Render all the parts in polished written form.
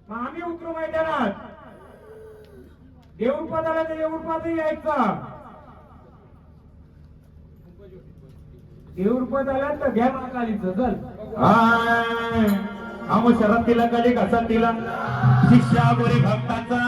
मग आम्ही उतरू मैदानात. देऊळपात आला तर देऊळपातही यायचं. देऊळपात आला तर घ्या महाकालीचं. चल आम शरद तिला कधी कसा तिला शिष्या गोरी भक्ताचा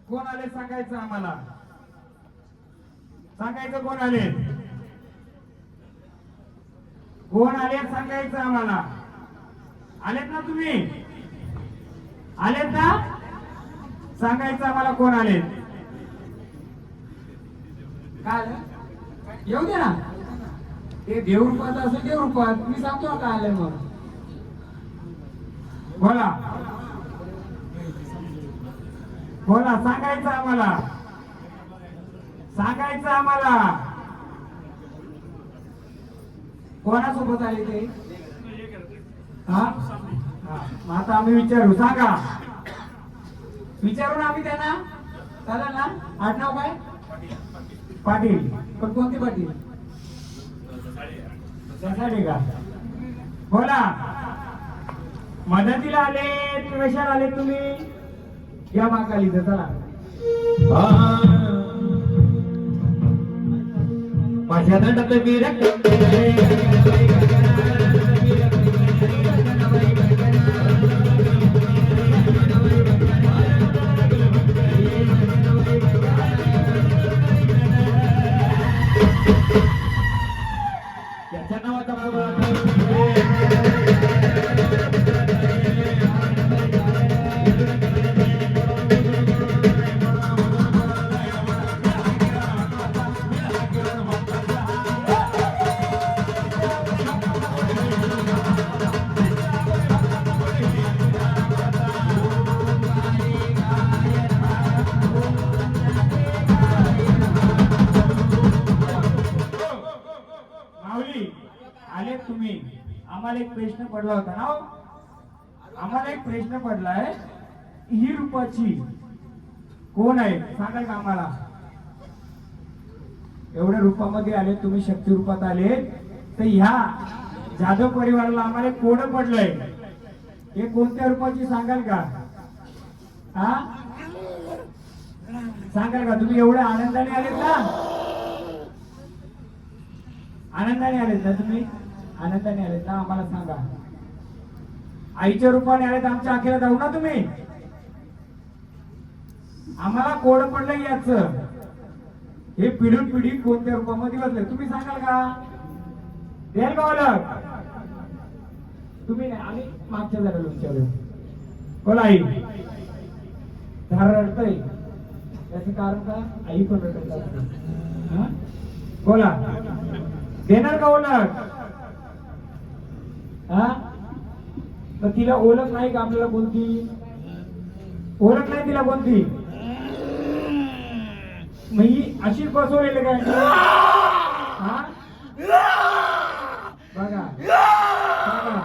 कोण आले सांगायचं आम्हाला. सांगायचं कोण आले. कोण आले सांगायचं आम्हाला. आलेत ना तुम्ही. आलेत ना. सांगायचं आम्हाला कोण आले. काय येऊ दे ना. ते देवरूपात असेल देवरूपात मी सांगतो आता आले मग. बोला बोला. सांगायचं आम्हाला. सांगायचं आम्हाला. कोणासोबत आले ते. हा मग आता आम्ही विचारू. सांगा. विचारू ना आम्ही त्यांना. चालेल ना. आडनाव काय. पाटील. पण कोणते पाटील. त्यासाठी का. बोला. मदतीला आले कशाला आले तुम्ही. या महाकाली चला. माझ्या दंडात विरक्त त्याच्या नावाचा आले तुम्ही. आम्हाला एक प्रश्न पडला होता ना. आम्हाला एक प्रश्न पडलाय. ही रूपाची कोण आहे सांगाल का आम्हाला. एवढ्या रूपामध्ये आले तुम्ही. शक्ती रूपात आले तर ह्या जाधव परिवाराला आम्हाला कोड पडलंय. हे कोणत्या रूपाची सांगाल का. हा सांगाल का. तुम्ही एवढ्या आनंदाने आलेत ना. आनंदाने आलेत ना तुम्ही. आनंदाने आलेत ना. आम्हाला सांगा. आईच्या रूपाने आलेत आमच्या आखेला जाऊ ना तुम्ही. आम्हाला कोड पडलं याच. हे पिढून पिढी कोणत्या रूपामध्ये बसले तुम्ही सांगाल का. द्याल का ओळख. तुम्ही नाही. आम्ही मागच्या जरा विचारू. बोला आई. धार रडतय त्याचं कारण का. आई पण रडत असते. बोला. देणार का ओळख. हा तर तिला ओळख नाही का आपल्याला कोणती. ओळख नाही तिला कोणती. मग ही अशीच बसवलेलं काय. हा बघा बघा.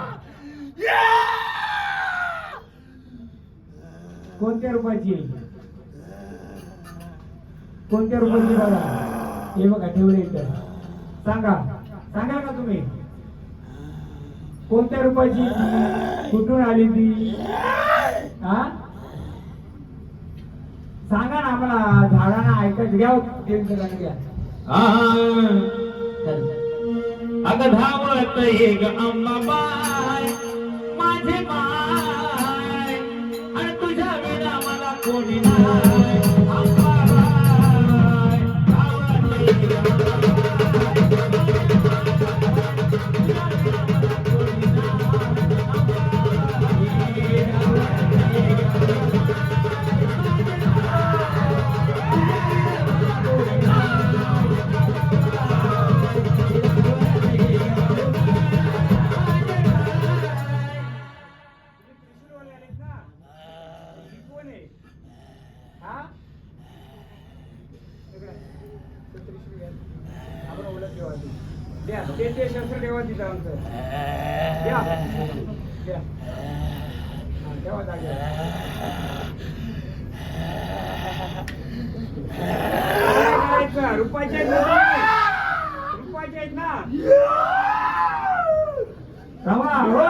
कोणत्या रूपाची. कोणत्या रूपाची बघा. हे बघा ठेवले इथं. सांगा. सांगाल का तुम्ही. कोणत्या रूपाची. कुठून आली ती. हा सांगा ना आम्हाला. झाडांना ऐकायचं घ्या. देवीचं गाणं घ्या. अगं धावत ये ग अंबाबाई माझे माय आणि तुझ्या विना मला कोणी नाही. अंबाबाई धावत ये ग हा ठेवा ती. द्या ते शस्त्र ठेवा तिथं आमचं द्या द्या हा, ठेवा जागेवर. काय करायचं? रुपयाचे आहेत ना ते? रुपयाचे आहेत ना रवा हो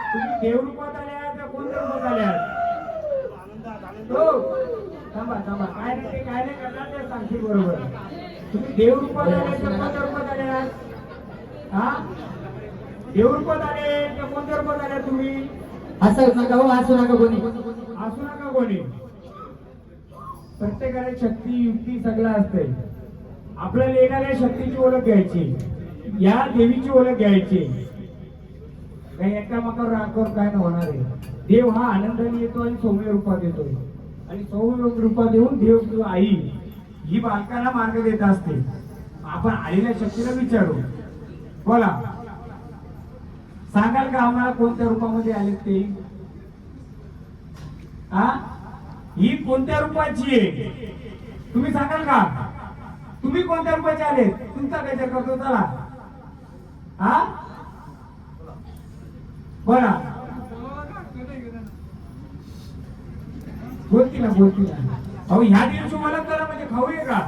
तुम्ही देव रूपात आल्या त्या कोणत्या रूपात आल्या हो थांबा थांबा काय नाही ते काय नाही करणार ते सांगतील बरोबर तुम्ही देव रूपात आले त्या कोणत्या रूपात आल्या हा देव रूपात आले त्या कोणत्या रूपात आल्या तुम्ही असं नका हो, असू नका कोणी. असू नका कोणी प्रत्येकाला शक्ती युक्ती सगळं असते आपल्याला येणाऱ्या शक्तीची ओळख घ्यायची या देवीची ओळख घ्यायची काही एकामेकावर रागावर काय न होणार आहे देव हा आनंदाने येतो आणि सौम्य रूपात येतोय आणि सौम्य रूपात येऊन देव किंवा आई ही बालकाला मार्ग देत असते आपण आलेल्या शक्तीला विचारू बोला सांगाल का आम्हाला कोणत्या रूपामध्ये आले ते हा ही कोणत्या रूपाची आहे तुम्ही सांगाल का तुम्ही कोणत्या रूपाचे आले तुमचा विचार करतो चला हा बोला बोलती ना अहो ह्या दिवशी मला करा म्हणजे खाऊ आहे का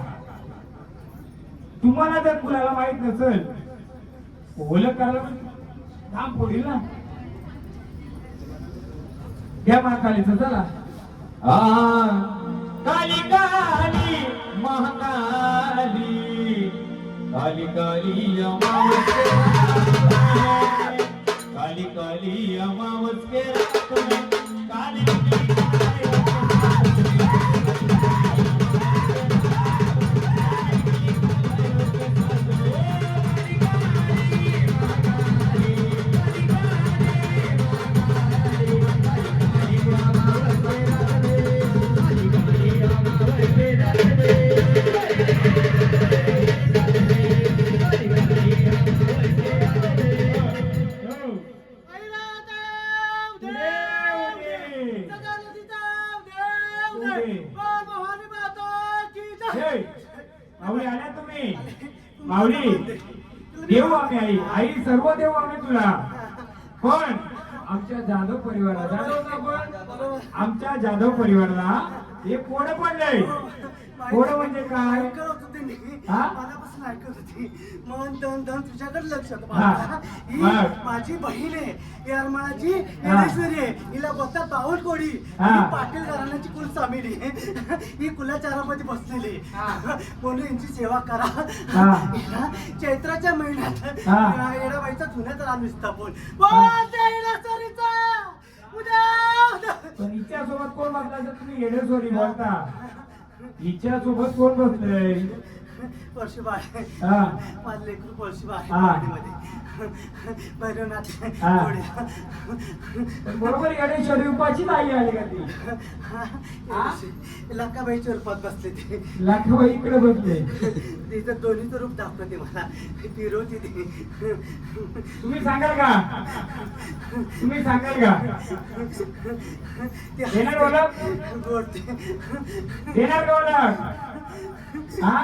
तुम्हाला जर मुलाला माहित नसेल ओळख करायला काम पडेल ना घ्या महाकालीचं चला काली काली महाकाली काली काली काली काली अमावस के काली माऊली आल्या तुम्ही माऊली देऊ आम्ही आई आई सर्व देऊ आम्ही तुला पण आमच्या जाधव परिवाराला जाधव ना पण आमच्या जाधव परिवाराला हे कोड पडलंय कोड म्हणजे काय हा? मनापासून ऐकत होती मन दन दन तुझ्याकडे लक्ष होतं हा. बाळा. ही मग? माझी बहीण आहे येरमाळाची येडेश्वरी आहे हिला बोलतात बावट कोडी हा. ही पाटील घराण्याची कुल सामिली ही कुलाचारामध्ये बसलेली म्हणून यांची सेवा करा हा. हिला चैत्राच्या महिन्यात हा. येडाबाईचा जुन्यात रान विस्थापन बोलते येडेश्वरीचा उद्या पण हिच्या सोबत कोण बसला तर तुम्ही येडेश्वरी बोलता हिच्या सोबत कोण बसलंय परशुबाई हा. माझं लेकरू परशुबाई हा. भैरवनाथ हा. थोड्या. पण बरोबर येडेश्वरी उपाशीच आई आली का ती लंकाबाईच्या रूपात बसले ते लाखाबाई इकडे बसले तिचं दोन्हीचं रूप दाखवते मला फिरवते ते तुम्ही सांगाल का तुम्ही सांगाल का देणार ओळख गोडते देणार का ओळख हा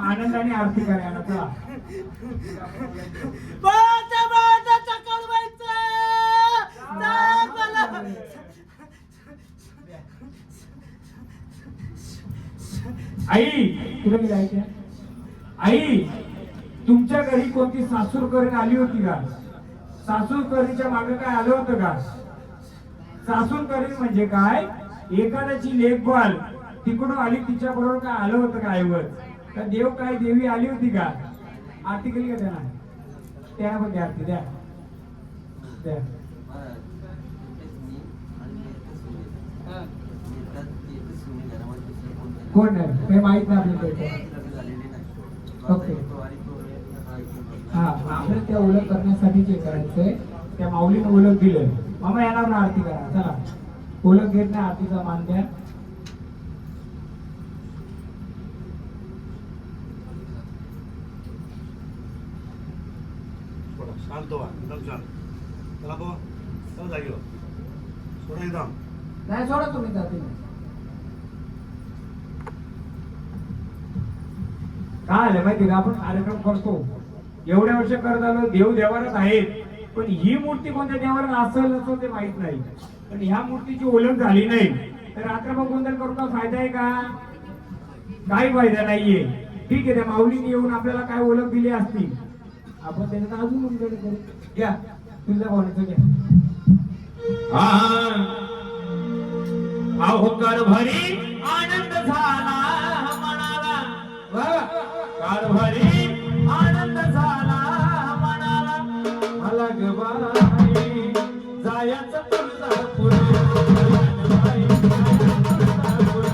आनंदाने आरती करायला चला बाटा बाटा चकळवायचं सांग मला आई तुला मी जायचं आई तुमच्या घरी कोणती सासूर करून आली होती का सासूर करीच्या मागे काय आलं होतं का सासूर करी म्हणजे काय एखाद्याची लेखबाल तिकडून आली तिच्या बरोबर काय आलं होतं का ऐवज का देव काय देवी आली होती का आरती केली का त्यांना त्या पण द्या आरती द्या द्या कोण नाही काही माहित नाही आपल्याला ओके हा आपल्याला त्या ओळख करण्यासाठी जे करायचंय त्या माऊलीनं ओळख दिलं मामा येणार ना आरती करा चला ओळख घेत नाही आरतीचा मान द्या शांत व्हा एकदम शांत चला बाबा चला जागेवर सोडा एकदम नाही सोडा तुम्ही जाते काय आलं माहिती का, आपण कार्यक्रम करतो एवढ्या वर्ष करत आलो, देव देवारात आहेत, पण ही मूर्ती कोणत्या देवारात असेल नसेल ते माहित नाही. पण ह्या मूर्तीची ओळख झाली नाही तर रात्रभर गोंधळ करून का फायदा आहे का? काही फायदा नाहीये. ठीक आहे, त्या माऊलीने येऊन आपल्याला काय ओळख दिली असती, आपण त्याच्यात अजून गोंधळ करू. घ्या तुझ्या भावनेचं घ्या. अहो कारभारी आनंद झाला मनाला, कारभारी आनंद झाला मनाला, मला ग बाई जायचं तुळजापूर, मला ग बाई जायचं तुळजापूर,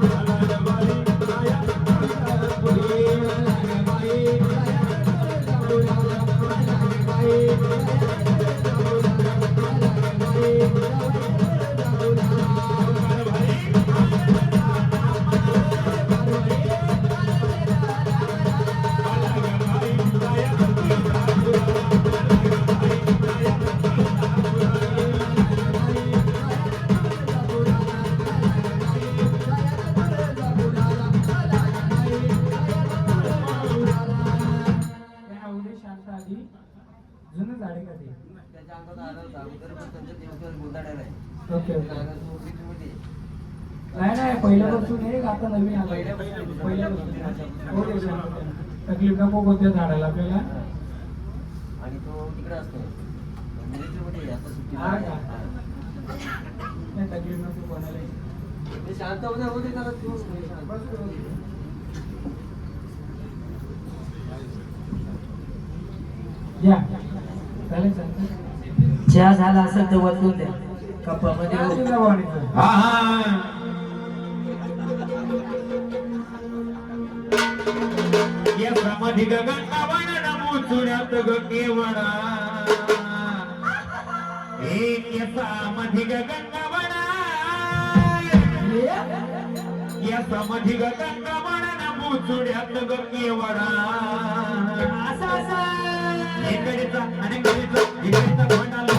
मला ग बाई जायचं तुळजापूर, मला ग बाई जायचं तुळजापूर, मला ग बाई जायचं तुळजापूर, मला ग बाई शांत आधी जुनं झाडे का ते? Okay okay. नाही नाही पहिल्यापासून हे आता नवीन आलं. पहिल्यापासून ओके शांत. तकलीफ नको कोणत्या झाडाला आपल्याला. आणि तो तिकडे असतो मिलिटरीमध्ये आता सुट्टी हा का? नाही तकलीफ नको कोणाला. ते शांत होते त्याला तू या चालेल शांत. चहा झाला असेल तर वतून द्या कपामध्ये. काय तुझ्या भावनेचं? या समाधी गगन मुचुण्यात ग केवळा, एक समाधी गगन या समाधी गगन मुचुण्यात ग केवळा, असा असा इकडेचा आणि इकडेचा कोणाला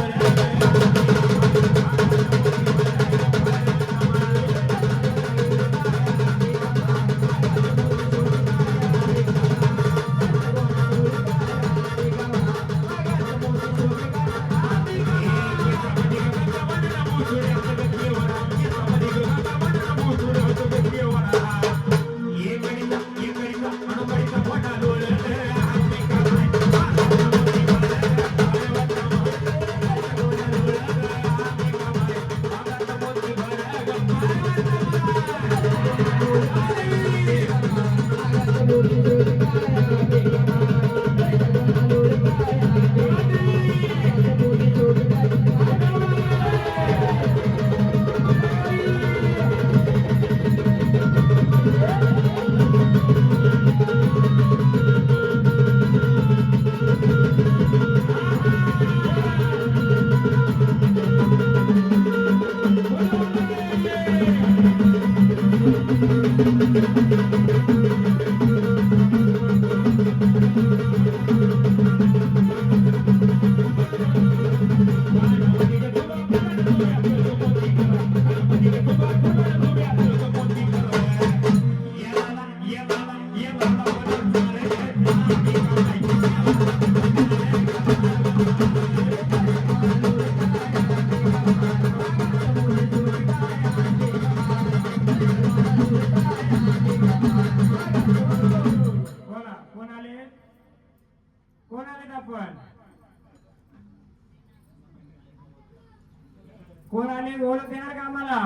कोण आले ओळख देणार का आम्हाला?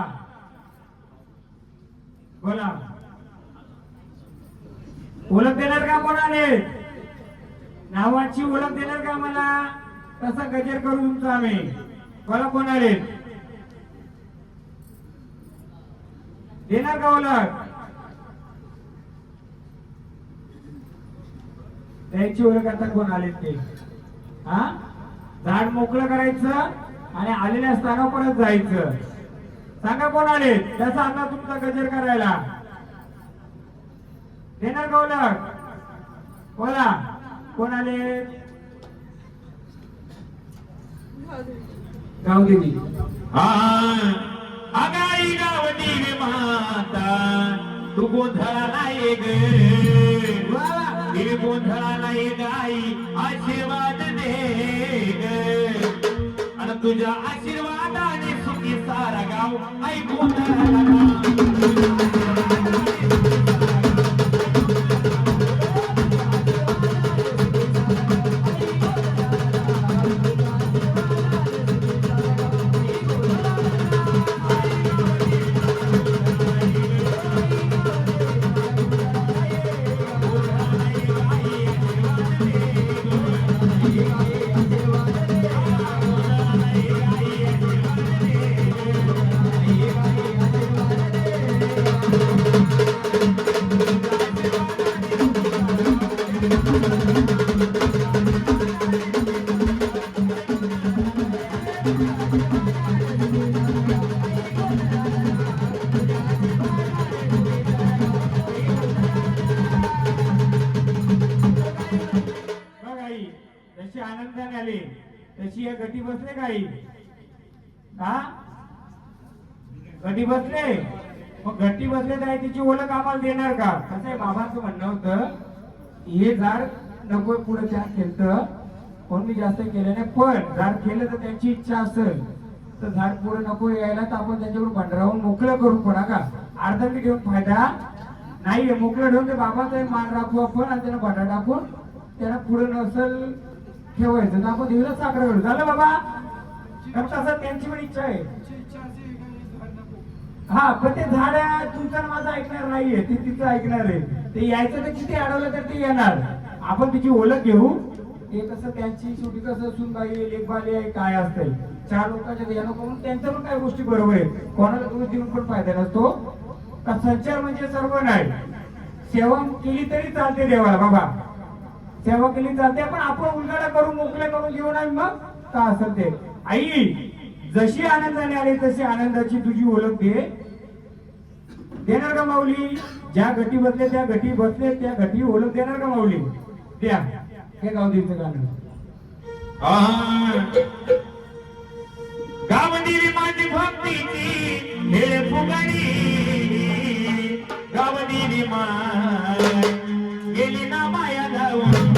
बोला. ओळख देणार का? कोण आले? नावाची ओळख देणार का आम्हाला? तसा गजर करू तुमचा आम्ही. बोला कोण आले? देणार का ओळख? त्याची ओळख आता कोण आले ते? हा, झाड मोकळं करायचं आणि आलेल्या स्थानावर परत जायचं. सांगा कोण आले? त्याचा आता तुमचा गजर करायला. देणार का ओळख? बोला कोण आले? गावदेवी. आगाई गावदेवी माता तू गोंधळाला ये ग गोंधळाला ये गाई आशीर्वाद दे ग आणि तुझ्या आशीर्वादाने सुखी सारा गाव आई गोंधळाला जशी आनंदाने आली तशी या गटी बसले काही हा गटी बसले मग गटी बसले तर तिची ओळख आम्हाला देणार का कसं आहे बाबांचं म्हणणं होतं हे झाड नको पुढे जास्त खेळतं पण मी जास्त केलं नाही पण झाड केलं तर त्यांची इच्छा असेल तर झाड पुढे नको यायला तर आपण त्यांच्याकडून भांडरावून मोकळं करून पडा का अर्धांनी घेऊन फायदा नाहीये मोकळं ठेवून ते बाबाचा मान राखू आपण आणि त्यांना भांडा टाकून त्यांना पुढे नसल ठेवायचं तर आपण दिवस साखर करू झालं बाबा तसं त्यांची पण इच्छा आहे हा पण ते झाड तुमचं माझं ऐकणार नाहीये ते तिचं ऐकणार आहे ते यायचं तर किती अडवलं तर ते येणार आपण तिची ओळख घेऊ ते कसं त्यांची शेवटी कसं सुनबाई लेखबाली आहे काय असतंय चार लोकांच्या ध्यान करून त्यांच्या पण काही गोष्टी बरोबर आहे कोणाला दोष देऊन पण फायदा नसतो का संचार म्हणजे सर्व नाही सेवा केली तरी चालते देवाला बाबा सेवा केली चालते पण आपण उलगडा करून मोकळे करून घेऊन आणि मग का असेल ते आई जशी आनंदाने आली तशी आनंदाची तुझी ओळख देणार का माऊली ज्या घटी बसले त्या घटी बसले त्या घटी ओळख देणार का माऊली द्या हे गावदेवीचं गाणं गावदेवी माझी भक्तीची हेळ फुगाडी गावदेवी मा गेली ना माया धावून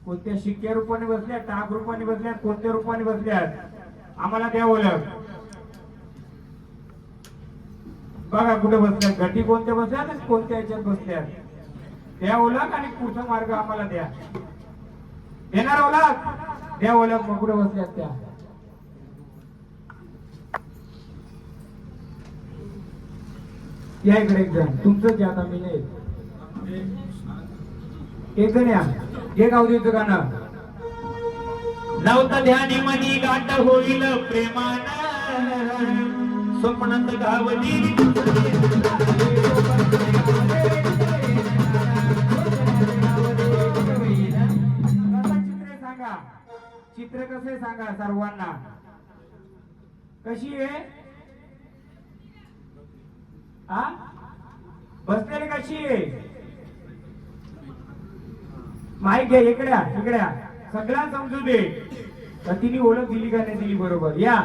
कोणत्या शिक्क्या रूपाने बसल्या टाक रूपाने बसल्यात कोणत्या रूपाने बसल्यात आम्हाला द्या ओळख बघा कुठे बसल्यात घटी कोणत्या बसल्यात आणि कोणत्या याच्यात बसल्यात द्या ओळख आणि पुढचा मार्ग आम्हाला द्या देणार ओळख द्या ओळख मग कुठे बसल्यात त्या या इकडे एक जण तुमचं घ्या आता मी नाही एक जण या हे गावदेवीचं गाणं नवता ध्यानी मनी गाठ होईल प्रेमान स्वप्नात गावदेवी चित्र सांगा चित्र कसं सांगा सर्वांना कशी आहे हा बसलेली कशी आहे माईक घ्या इकड्या इकड्या सगळ्या समजू दे तर तिने ओळख दिली का नाही दिली बरोबर या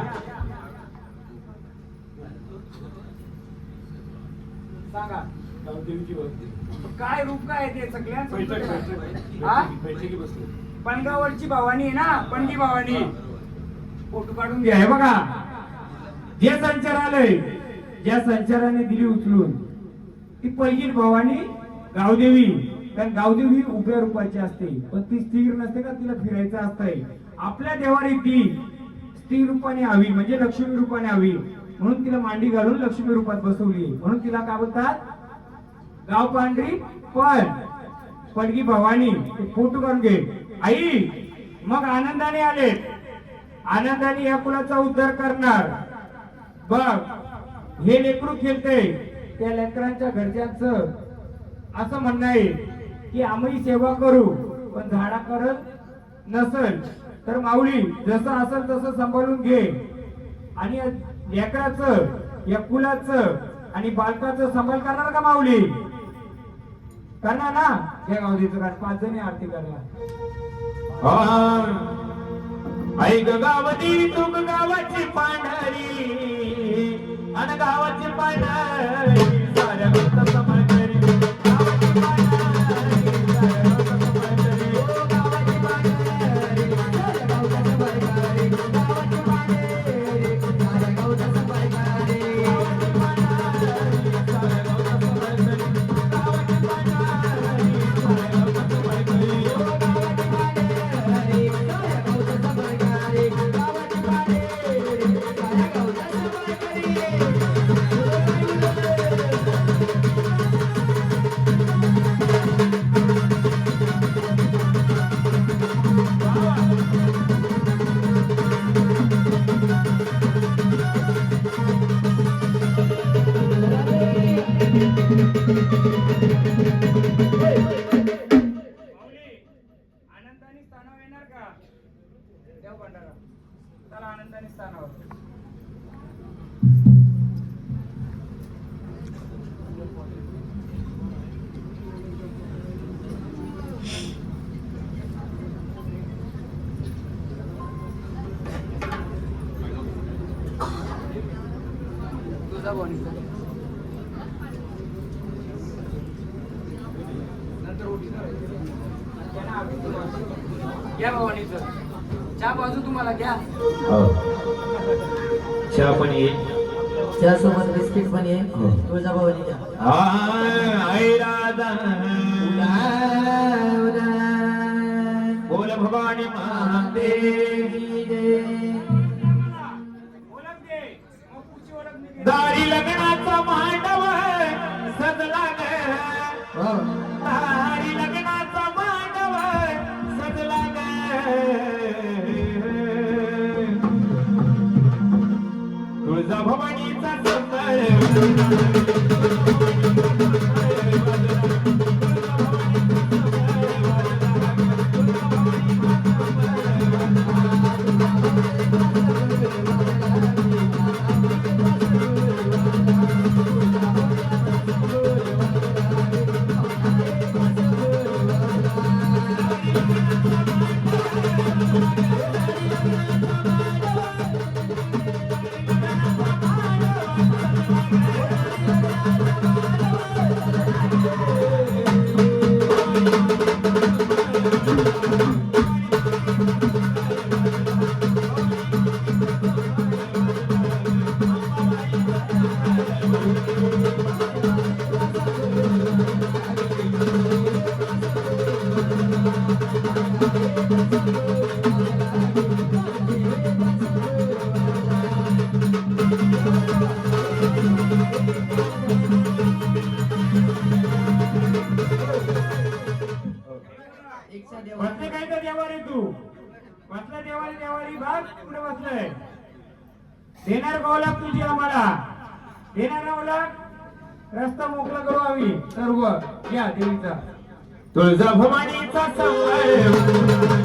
सांगा काय रूप काय ते सगळ्या पणगावरची भवानी आहे ना पणगी भवानी फोटो काढून घ्या हे बघा जे संचारालय ज्या संचाराने दिली उचलून ती पहिली भवानी गावदेवी कारण गावदेवी ही उभ्या रूपाची असते पण ती स्थिर नसते का तिला फिरायचं असतंय आपल्या देवारी ती स्थिर रूपाने हवी म्हणजे लक्ष्मी रूपाने हवी म्हणून तिला मांडी घालून लक्ष्मी रूपात बसवली म्हणून तिला काय बोलतात गाव पांढरी पण पडगी भवानी फोटो काढून घे आई मग आनंदाने आले आनंदाने या कुलाचा उद्धार करणार बघ हे लेकरू खेळते त्या लेकरांच्या घरच्यांचं असं म्हणणं आहे की आम्ही सेवा करू पण झाडा करत नसल तर माऊली जसं असेल तसं सांभाळून घे आणि लेकराचं या कुलाचं आणि बालकाचं सांभाळ करणार का माऊली करणार ना घ्या गावदेवीचं काढ 5 जणी आरती करणार ऐक गावती तू गावाची पांढरी आणि गावाची पांढरी साऱ्या गोष्ट सांभाळ करी गावाची पांढरी साऱ्या गोष्ट सांभाळ करी ओ गावाची पांढरी साऱ्या गावचा सांभाळ करी गावाची पांढरी साऱ्या गावचा सांभाळ करी गावाची पांढरी साऱ्या गावचा सांभाळ करी गावाची पांढरी साऱ्या गावचा सांभाळ करी ओ गावाची पांढरी साऱ्या गावचा सांभाळ करी गावाची पांढरी साऱ्या गावचा सांभाळ आनंदाने स्थानावर येणार का देव भंडारा चला आनंदाने स्थानावर तुझा बोनीचा नंतर उठी घ्या भवानीचं चहा बाजू तुम्हाला घ्या चहा पण येईल त्यासोबत बिस्किट पण आहे तुळजाभवानीच्या आई राधा बोल भवानी महादेवी ओळख दे मग पुढची ओळख नाही दारी लग्नाचा मांडव सजला ग दारी लग्नाचा मांडव सजला ग तुळजा भवानीचा बसले काय तर देवारी तू बसला देवारी देवारी भाग पुढे बसलाय देणार का ओळख तुझी आम्हाला देणार ना ओळख रस्ता मोकळा करू आम्ही सर्व या देवीचा तुळजा भवानीचा संबळ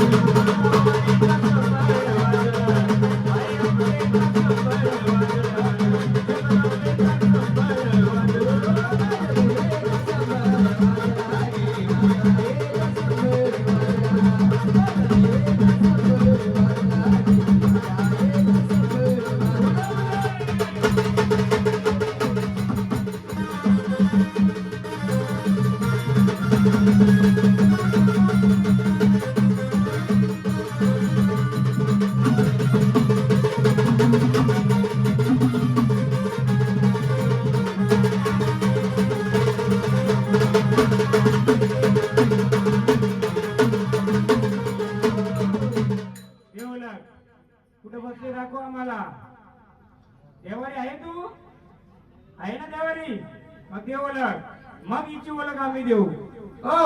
देवारी आहे तू? आहे ना देवारी? मग देव ओळख, मग हिची ओळख आम्ही देऊ. हो,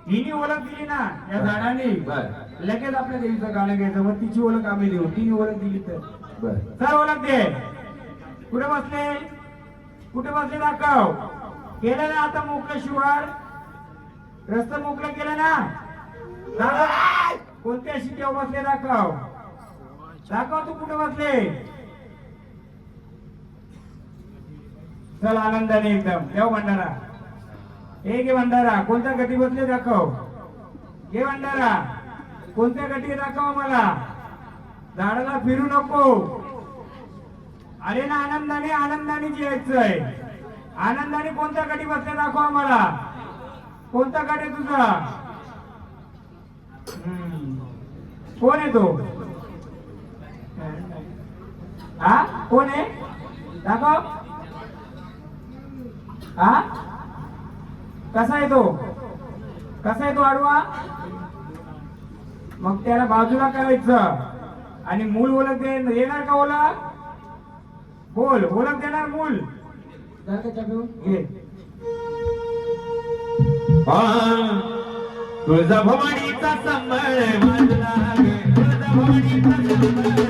हिने ओळख दिली ना या झाडाने, बर लगेच आपल्या देवीचं गाणं घ्यायचं, मग तिची ओळख आम्ही देऊ. तिने ओळख दिली तर बर सर ओळख दे. कुठे बसले? कुठे बसले दाखव. केलं ना आता मोकळं शिवार, रस्ता मोकळं केलं ना. दाखव कोणत्या शिट्यावर बसले, दाखव. दाखव तू कुठे बसले. चल आनंदाने एकदम देव भंडारा. हे घे भंडारा. कोणत्या गटी बसले दाखव. घे भंडारा. कोणत्या गटी दाखव मला. झाडाला फिरू नको. अरे ना आनंदाने आनंदाने जिरायचंय. आनंदाने कोणत्या गटी बसले दाखव आम्हाला. कोणता गट आहे तुझा. कोण आहे तो. हा कोण आहे दाखव. हा कसा आहे तो. कसा आहे तो आडवा. मग त्याला बाजूला करायचं आणि मूल ओळख देणार का. ओळख बोल. ओळख देणार मूल. घे. तुळजा भवानीचा संबळ वाजला ग. तुळजा भवानीचा संबळ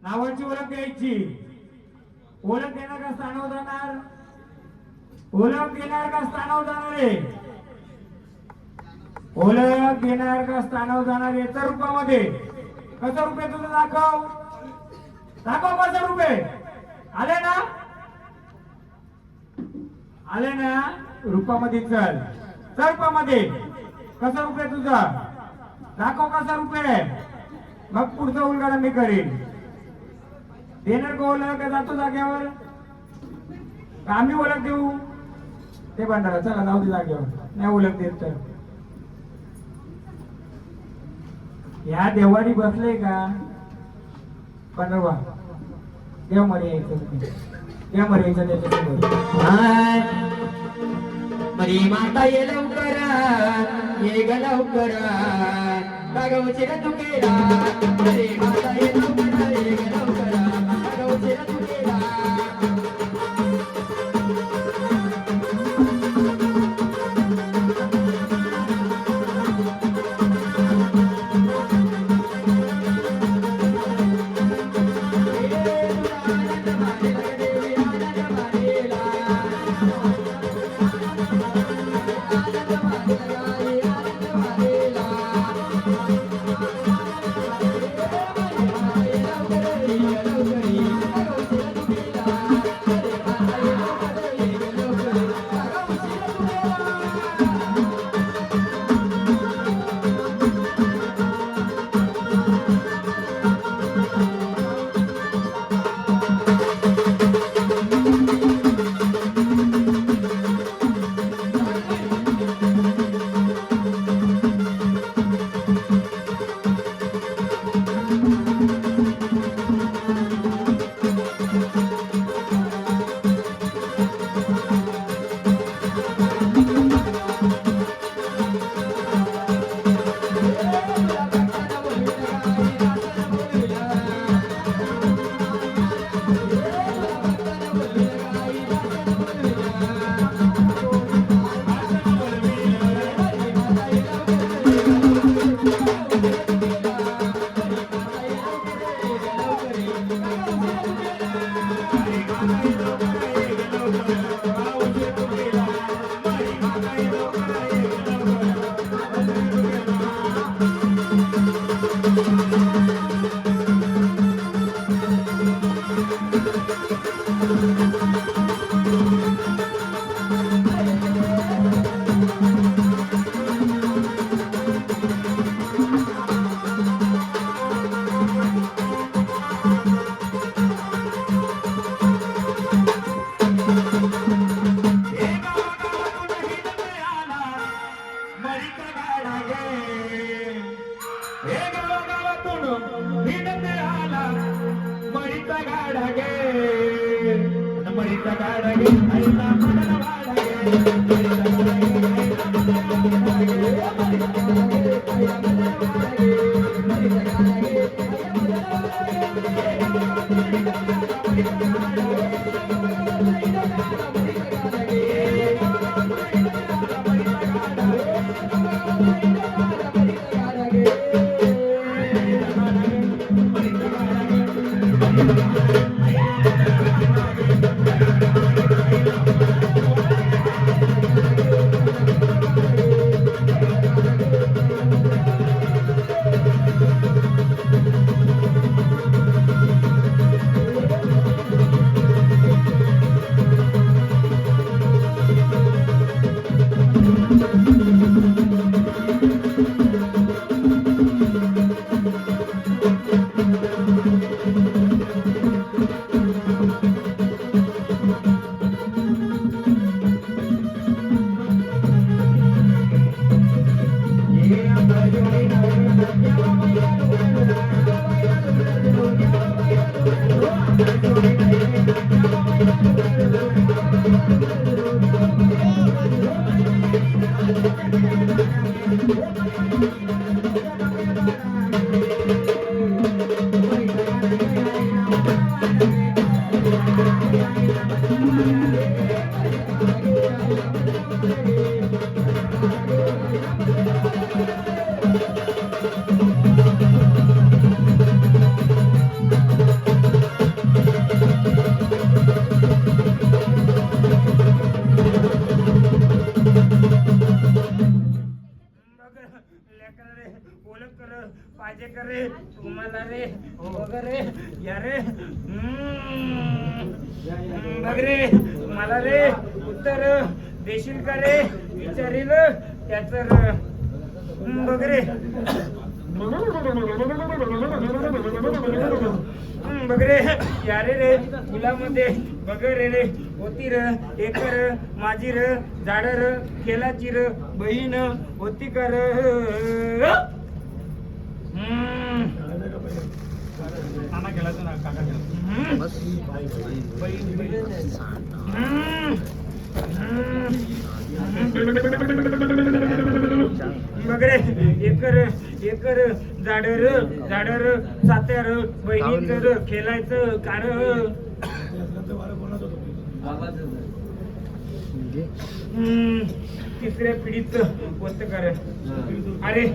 नावाची ओळख द्यायची. ओळख देणार का स्थानावर जाणार. ओळख देणार का स्थानावर जाणार आहे. ओळख देणार का स्थानावर जाणार याच्या रूपामध्ये. कसं रुपये तुझं दाखव. दाखव कसं रुपये. आले ना. आले ना रूपामध्ये. चल चल रूपामध्ये. कसा रुपये तुझा दाखव. कसा रुपये. मग पुढचा उलगडा मी करेन. देणार का ओळख का जातो जाग्यावर. का आम्ही ओळख देऊ. ते भंडारा चला जाऊ दे जाग्यावर. नाही ओळख देत तर. ह्या देवाडी बसले का पंढरवा. देव मध्ये यायचं. देव मध्ये यायचं त्याच्यासोबत. मरी माता ये लवकर ये ग लवकर गागवचे रे तुकेरा. मरी माता ये लवकर ये ग लवकर गागवचे रे तुकेरा. वाढा गे मरीचा गाडा गे आईला मनाला वाढा गे मरीचा गाडा गे आईला मनाला वाढा गे पाहिजे का रे तुम्हाला रे वगैरे या रे बघ रे मला रे उत्तर देशील का रे विचारील त्याच बघ रे बघ रे या रे फुलामध्ये बघ रे होती र एकर माझी र झाड र खेलाची र बहीण होती कर नाना खेळायचं ना काका बघ रे एकर एकर झाडर झाडर सात्यार बहिणीचं खेळायचं कार तिसऱ्या पिढीचं होत कर अरे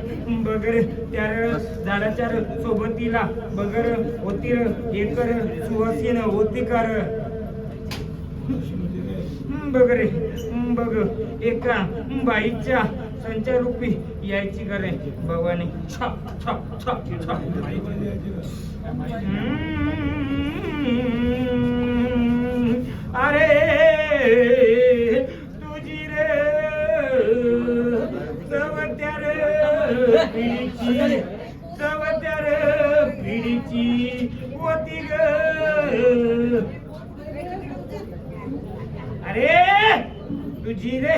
बगर त्या झाडाच्या सोबतीला बगर होती एकर सुवासीन होती कर बघ रे बघ एका बाईच्या संचारूपी यायची करे भवानी छप छप छप छप अरे तुझी रे चवत्यार पिढीची चवत्यार पिढीची होती ग अरे तुझी रे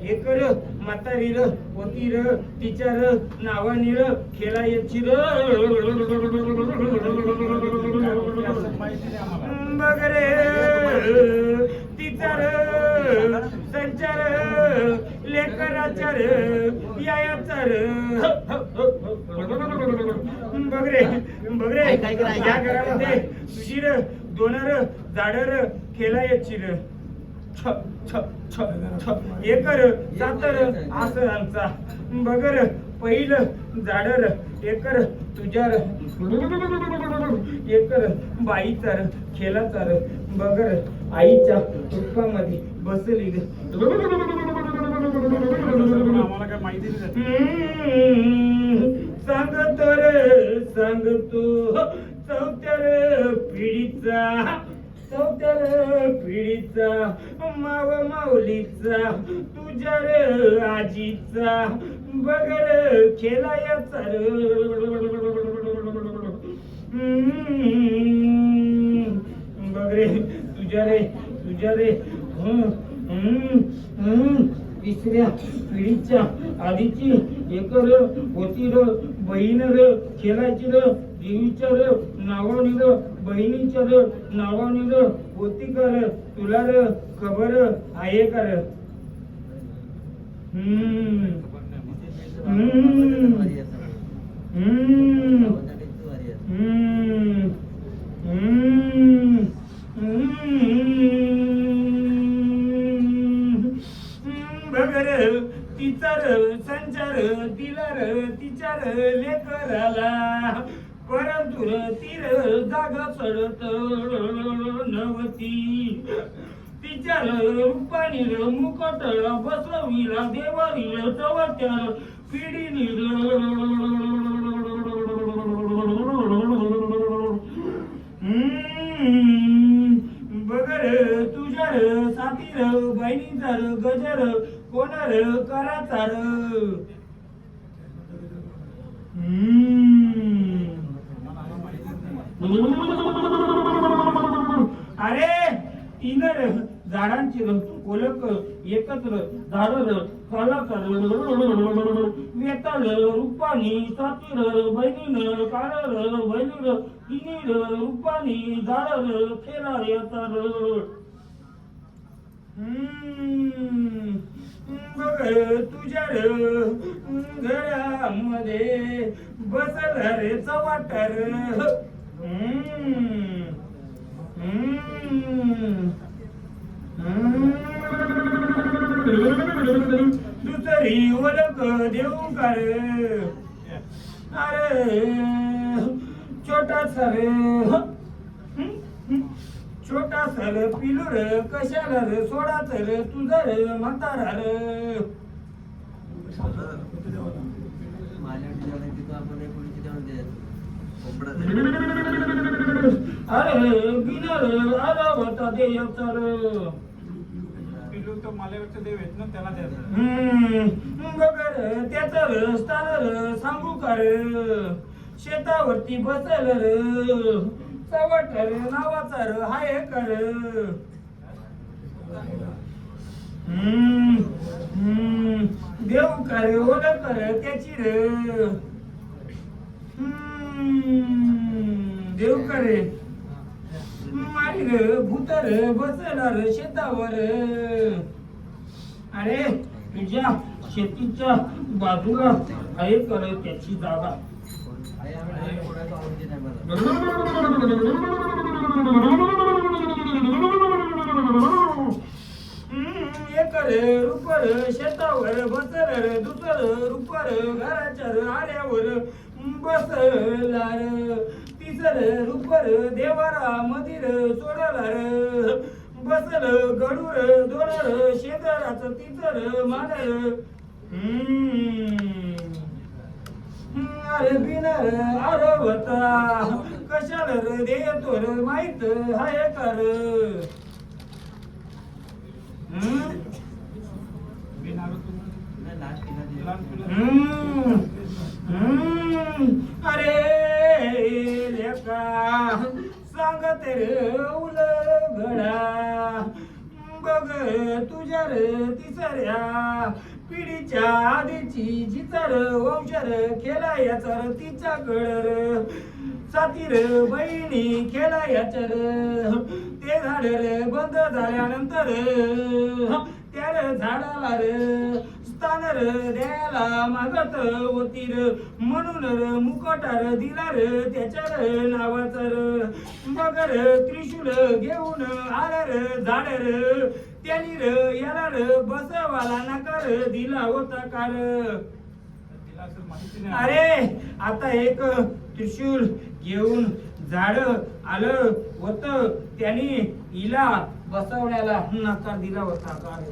एकर म्हातारी र होती र तिच्या र नावानी र खेळायची र बघ रे तिचा र संचार लेकराचा र याचा र बघ रे या घरामध्ये तुझी र दोन र झाड र खेळायची र एकर जातर असं आमचा बगर पहिलं झाडर एकर तुझ्यार एकर बाईचार खेळाचार बगर आईच्या रूपामध्ये बसली आम्हाला काय माहिती सांगतो रे सांगतो चौथ्या पिढीचा माव माऊलीचा तुझ्या रे आजीचा बगर खेळायचा बगरे तुझ्या रे तिसऱ्या पिढीच्या आधीची एकर होती र बहीण र खेळायची र देवीच्या र नावानी र बहिणीच्या र नावानी र होती कर तुला र खबर आहे कर बगर तिचार संचार तिलार तिचार लेकराला परंतु तीर जागा चढत नवती तिच्यार रूपानी मुकट बसविला देवारी चवत्यार पिढीनी बगर तुझ्यार सातीर बहिणीचार गजर कोणार कराचार अरे इनर झाडांची ओळख एकत्र झाड कलाकार वेताळ रूपानी सातीर बहिणीन कार बहिणीर तिनीर रूपानी झाड खेळा येतार बघ तुझ्या घरामध्ये बसला रे चवाटर दुसरी ओळख देऊ कर अरे छोटा सर छोटा सर पिलूर कशाला रे सोडा तर तुझा रे म्हातारा रे अरे बिनर आरावता देवतर पिलू तर मालेवरचे देव आहेत ना त्याला द्यायचं बगर त्याचं स्थान सांगू का रे शेतावरती बसल रे चवटर नावाचा र हाय कर देव कर ओळ कर त्याची रे देव करे मारी रे भूतर बसला रे शेतावर अरे तुझ्या शेतीच्या बाजूला आहे कर त्याची जागा एकर रुपर शेतावर बसल रे दुसर रुपर घराच्या आड्यावर बसला रे तिसर रुपर देवारा मधीर सोडला रे बसल गडूर दोडर शेजाराच तिसर मानर अरे बिनर आरवता कशाला रे देतो रे माहित हाय कर अरे लेका सांगत रे उलगडा बघ तुझ्या रे तिसऱ्या पिढीच्या आधीची जिचर वंशर खेळा याचर तिच्याकडं सातीर बहिणी खेळा याचर ते झाड रे बंद झाल्यानंतर त्या झाडाला रे स्थान रे द्यायला मागत होती र म्हणून र मुकटार दिला र त्याच्या नावाचा र मगर त्रिशूल घेऊन आला र झाड र त्यांनी र याला र बसवाला नकार दिला होता कार अरे आता एक त्रिशूल घेऊन झाड आलं होत त्यांनी हिला बसवण्याला नकार दिला होता कार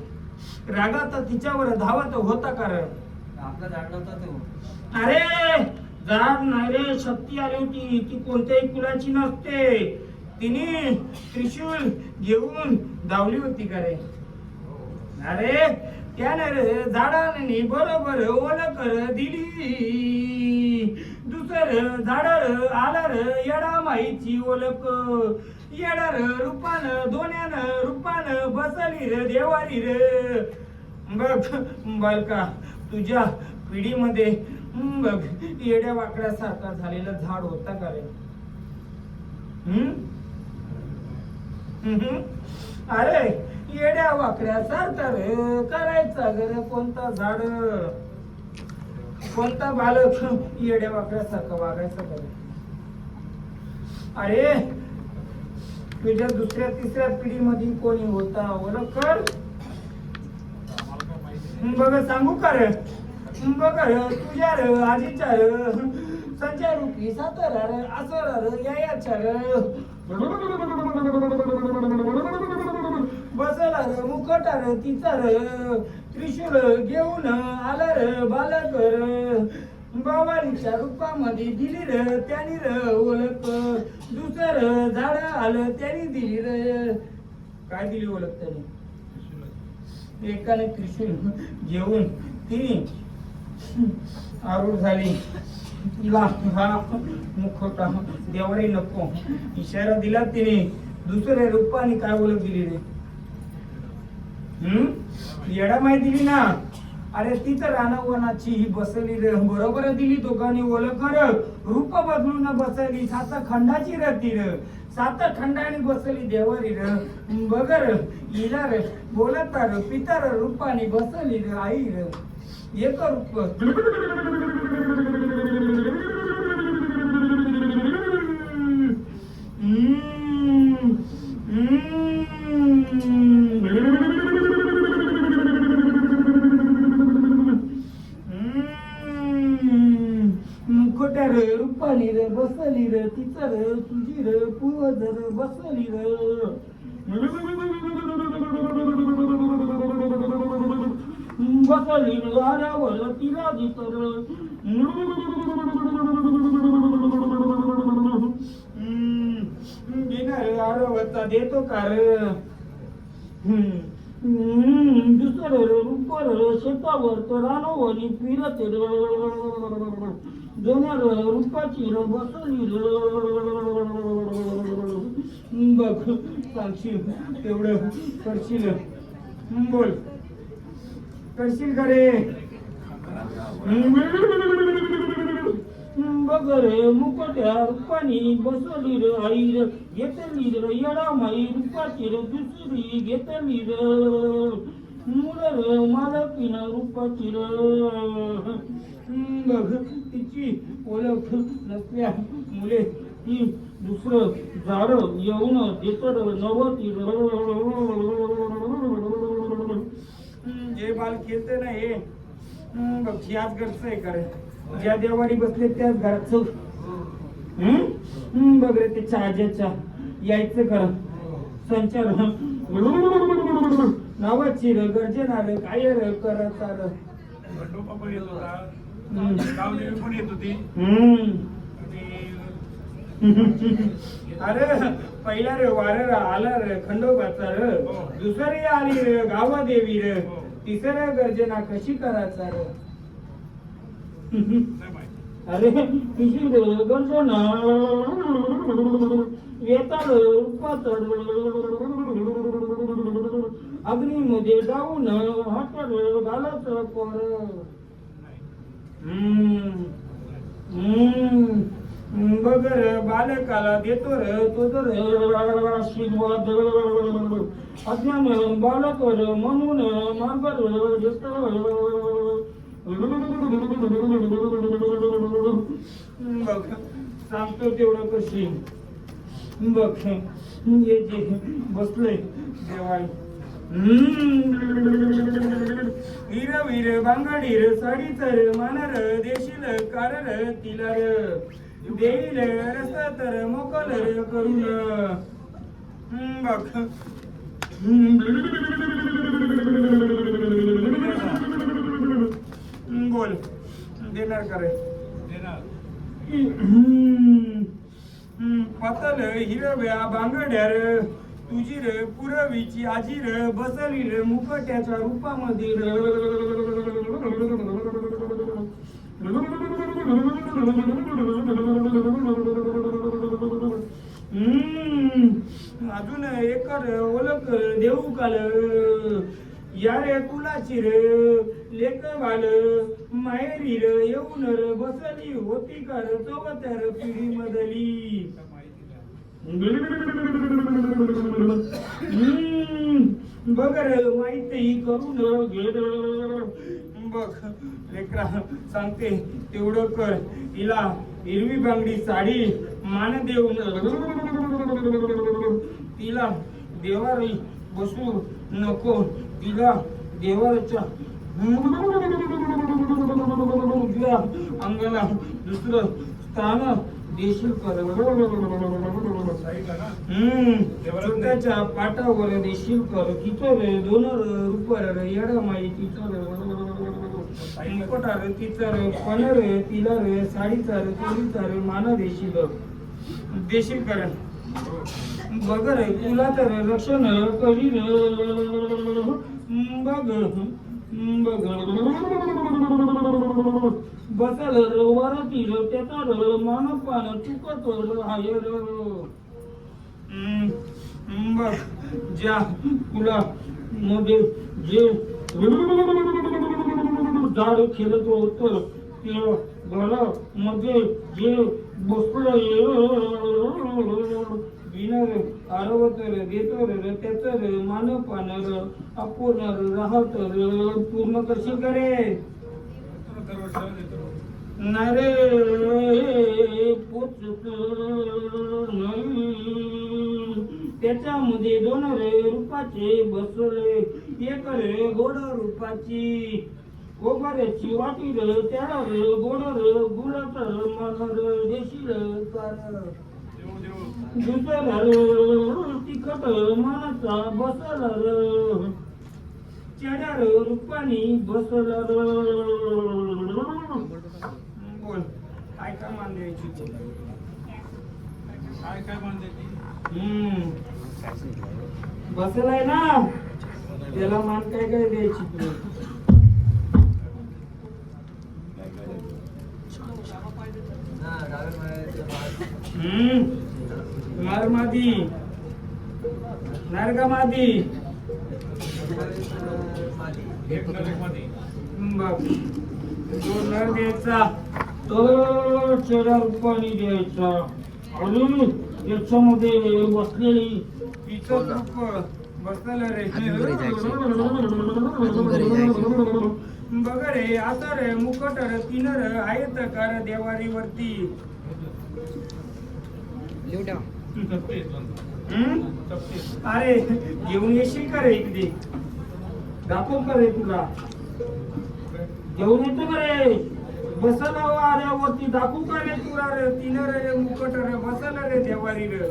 रागात तिच्यावर धावत होता कार आपला झाड नव्हता तो अरे झाड नाही रे शक्ती आली होती ती कोणत्याही कुलाची नसते तिने त्रिशूल घेऊन धावली होती का रे अरे त्याने रे झाडाने बरोबर ओळख दिली दुसर झाड आला रे येडा माईची ओळख येडा रूपान दोन्यान रूपान बसली रे देवारी रे बघ बालका तुझ्या पिढीमध्ये बघ येड्या वाकड्यासारखा झालेलं झाड होता का रे? अरे येड्या वाकड्यासारखा रे करायचा गर कोणता झाड, कोणता बालक येड्या वाकड्यासारखा वागायचा गर? अरे तुझ्या दुसऱ्या तिसऱ्या पिढीमध्ये कोणी होता ओळख कर बघ, सांगू का रे? बघ तुझ्या र आजीच्या र संचार रूपी सातारा र आसरा र याच्या र बसला र मुखटा र तिचा र त्रिशूल घेऊन आला र बालक र बावालीच्या रूपामध्ये दिली र त्यानी र ओळख, दुसरं झाड आलं त्यानी दिली र. काय दिली ओळख त्याने? एकाने त्रिशूल घेऊन ती आरूढ झाली. तिला हा मुखवटा देवारी नको इशारा दिला तिने. दुसऱ्या रूपाने काय ओळख दिली रे? येडा माहिती दिली ना. अरे ती तर रानवनाची ही बसली रे, बरोबर दिली दोघांनी ओळख. रूप बदलून बसली सात खंडाची र ती र, सात खंडाने बसली देवारी र. बगर इला रे बोलता र पिता र रूपाने बसली रे आई र. एक रूप मुखोट्या रे रूपानी रे बसली रे तिचा रे तुझी रे पूर्वज रे बसली रे. बसली रे आऱ्यावर तिला दिसत रे. घेणार आरवता देतो का रे? दुसरं रूपर शेतावर तर रानवणी फिरत दोन्या रूपाची र बसली बघ. सांगशील तेवढं करशील? बोल करशील का रे? बघ रे मुकट्या रूपानी बसली र आई र. घेतली र येडा माई रूपाची र दुसरी घेतली र. मुलं र मालकीन रूपाची र. बघ तिची ओळख नसल्या मुले ती दुसरं झाड येऊन देत नवती र. जे बाल खेळते ना हे बघ याच घरचं आहे का रे? ज्या देवारी बसले त्याच घराचं. बघ रे त्याच्या आज्याच्या यायचं खरं संचार नावाची र गर्जना रे काय र करत आलं. खंडोबा पण येत होता, गावदेवी पण येत होती. अरे पहिला रे वार आला रे खंडोबाचा र, दुसरी आली रे गावादेवी र, तिसऱ्या गर्जना कशी करायचा रे? अरे तिची गर्जना येतात अग्नीमध्ये जाऊन हातात घालत पर. बगर बालकाला देतो र तो तर आशीर्वाद. अज्ञान बालक र म्हणून मागर देतो. बघ सांगतो तेवढं कशी. बघ हे जे बसले देवाई वीर वीर बांगडीर साडीच र मानर देशील कार तिला र देईल रस तर मोकल करून. बघ बोल देणार का रे? देणार. पातल हिरव्या बांगड्या र तुझी र पुरवीची आजी र बसली र मुकट्याच्या रूपामध्ये र. अजून एक ओळख देऊ काल या रे कुलाची रे लेक बाल माहेरी रे येऊन र बसली होती का र चौथ्यार पिढी मधली बघ रे माहिती करून घे बघ लेकरा सांगते तेवढं कर तिला हिरवी बांगडी साडी मान देऊन तिला देवारी बसू नको तिला देवाच्या अंगाला दुसरं स्थान देशील कर त्याच्या पाठावर देशील कर तिथं रे दोन रुपयाला येडा माई तिथं मुकुटा रे तिचा रे पण रे तिला रे साडीचा रे चोरीचा रे माना देशील कर बघ रे तुला तर रक्षण करी बघ बसल वरती त्याचा मान पान चुकत हाय बघ ज्या तुला मध्ये जे झाड खेळत होतं ते घरामध्ये जे बसलं विनर आरवत रे देत रे त्याच रे मान पान आपण राहत रे पूर्ण कशी करे नरे त्याच्यामध्ये दोन रे रूपाचे बसले एक रे गोड रूपाची गोबऱ्याची वाटी रे त्याला रे गोड रे गुलाब मन रे देशील कार दुसरं तिखट मनाचा बसला रे चेहरा रे रूपानी बसला रे बोल काय काय मान द्यायची काय मान देते बसलाय ना त्याला मान काय काय द्यायची तुला मारमादी नरगमादी तो नर द्यायचा तो चेहरा रूपाने द्यायचा आणि याच्यामध्ये बसलेली तिचं रूप बसलेलं रे बघ रे आता रे मुकट रे तीन रे आहेत का रे देवारीवरती अरे घेऊन येशील का रे इकडे दाखव का रे तुला घेऊन येतो का रे बसला आल्यावरती दाखवू का रे तुला रे तीन रे मुकट रे बसला रे देवारी रे